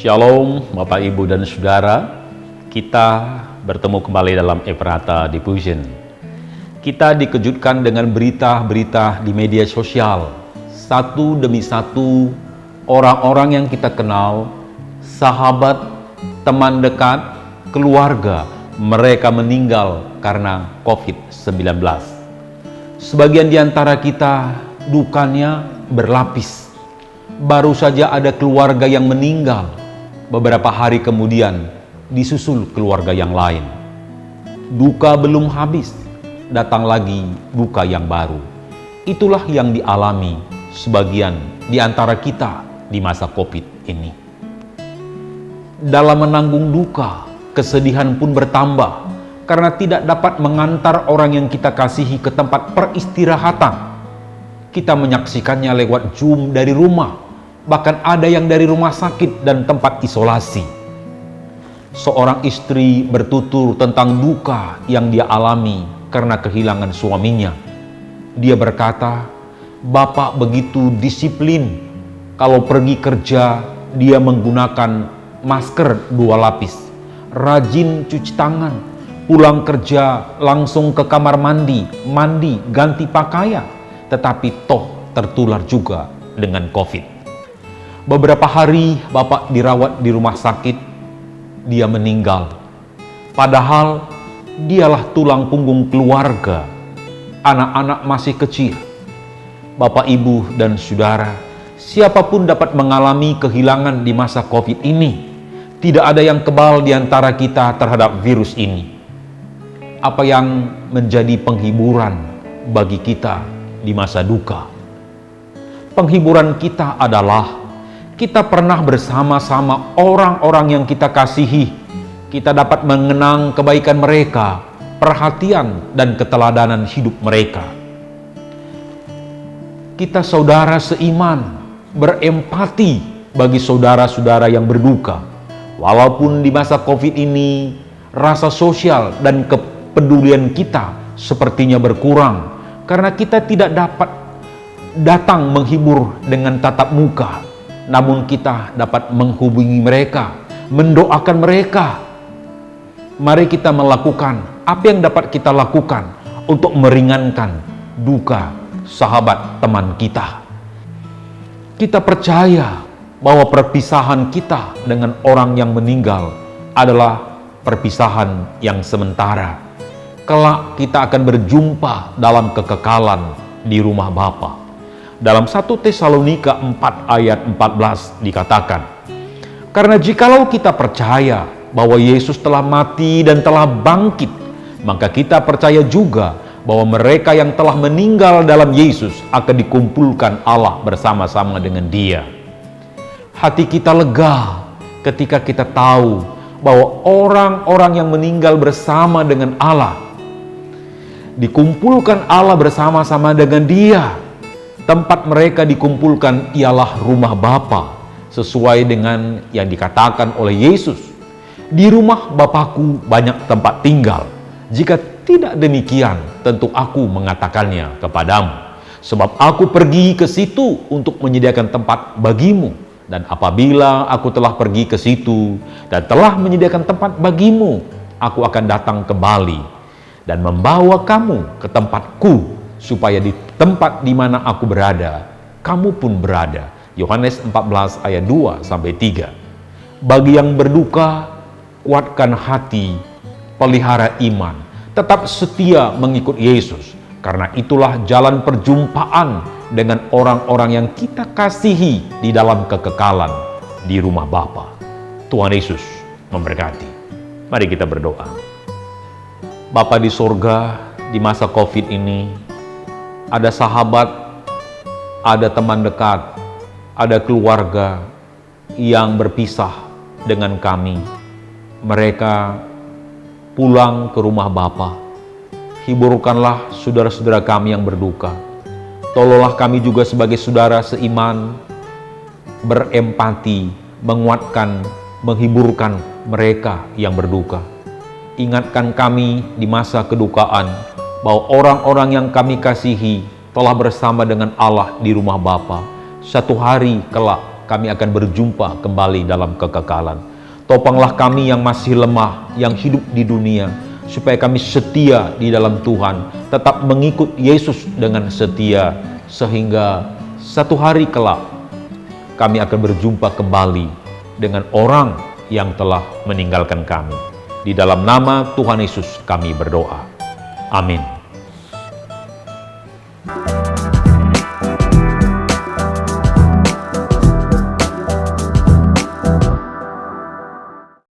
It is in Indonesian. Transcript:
Shalom Bapak Ibu dan Saudara, kita bertemu kembali dalam Efrata Diffusion. Kita dikejutkan dengan berita-berita di media sosial. Satu demi satu orang-orang yang kita kenal, sahabat, teman dekat, keluarga, mereka meninggal karena COVID-19. Sebagian di antara kita dukanya berlapis. Baru saja ada keluarga yang meninggal. Beberapa hari kemudian disusul keluarga yang lain. Duka belum habis, datang lagi duka yang baru. Itulah yang dialami sebagian di antara kita di masa COVID ini. Dalam menanggung duka, kesedihan pun bertambah karena tidak dapat mengantar orang yang kita kasihi ke tempat peristirahatan. Kita menyaksikannya lewat Zoom dari rumah. Bahkan ada yang dari rumah sakit dan tempat isolasi. Seorang istri bertutur tentang duka yang dia alami karena kehilangan suaminya. Dia berkata, "Bapak begitu disiplin. Kalau pergi kerja, dia menggunakan masker 2 lapis. Rajin cuci tangan. Pulang kerja langsung ke kamar mandi, ganti pakaian. Tetapi toh tertular juga dengan COVID. Beberapa hari Bapak dirawat di rumah sakit, dia meninggal. Padahal dialah tulang punggung keluarga, anak-anak masih kecil. Bapak, Ibu, dan Saudara, siapapun dapat mengalami kehilangan di masa COVID ini. Tidak ada yang kebal di antara kita terhadap virus ini. Apa yang menjadi penghiburan bagi kita di masa duka? Penghiburan kita adalah kita pernah bersama-sama orang-orang yang kita kasihi. Kita dapat mengenang kebaikan mereka, perhatian dan keteladanan hidup mereka. Kita saudara seiman, berempati bagi saudara-saudara yang berduka. Walaupun di masa COVID ini, rasa sosial dan kepedulian kita sepertinya berkurang, karena kita tidak dapat datang menghibur dengan tatap muka. Namun kita dapat menghubungi mereka, mendoakan mereka. Mari kita melakukan apa yang dapat kita lakukan untuk meringankan duka sahabat teman kita. Kita percaya bahwa perpisahan kita dengan orang yang meninggal adalah perpisahan yang sementara. Kelak kita akan berjumpa dalam kekekalan di rumah Bapa. Dalam 1 Tesalonika 4 ayat 14 dikatakan, "Karena jikalau kita percaya bahwa Yesus telah mati dan telah bangkit, maka kita percaya juga bahwa mereka yang telah meninggal dalam Yesus akan dikumpulkan Allah bersama-sama dengan Dia." Hati kita lega ketika kita tahu bahwa orang-orang yang meninggal bersama dengan Allah dikumpulkan Allah bersama-sama dengan Dia. Tempat mereka dikumpulkan ialah rumah Bapa, sesuai dengan yang dikatakan oleh Yesus. "Di rumah Bapakku banyak tempat tinggal. Jika tidak demikian, tentu aku mengatakannya kepadamu. Sebab aku pergi ke situ untuk menyediakan tempat bagimu. Dan apabila aku telah pergi ke situ dan telah menyediakan tempat bagimu, aku akan datang kembali dan membawa kamu ke tempatku, supaya di tempat di mana aku berada, kamu pun berada." Yohanes 14 ayat 2-3. Bagi yang berduka, kuatkan hati, pelihara iman, tetap setia mengikut Yesus, karena itulah jalan perjumpaan dengan orang-orang yang kita kasihi di dalam kekekalan di rumah Bapa. Tuhan Yesus memberkati. Mari kita berdoa. Bapa di surga, di masa COVID ini, ada sahabat, ada teman dekat, ada keluarga yang berpisah dengan kami. Mereka pulang ke rumah Bapa. Hiburkanlah saudara-saudara kami yang berduka. Tolonglah kami juga sebagai saudara seiman, berempati, menguatkan, menghiburkan mereka yang berduka. Ingatkan kami di masa kedukaan, bahwa orang-orang yang kami kasihi telah bersama dengan Allah di rumah Bapa. Satu hari kelak kami akan berjumpa kembali dalam kekekalan. Topanglah kami yang masih lemah, yang hidup di dunia, supaya kami setia di dalam Tuhan, tetap mengikut Yesus dengan setia, sehingga satu hari kelak kami akan berjumpa kembali dengan orang yang telah meninggalkan kami. Di dalam nama Tuhan Yesus kami berdoa. Amin.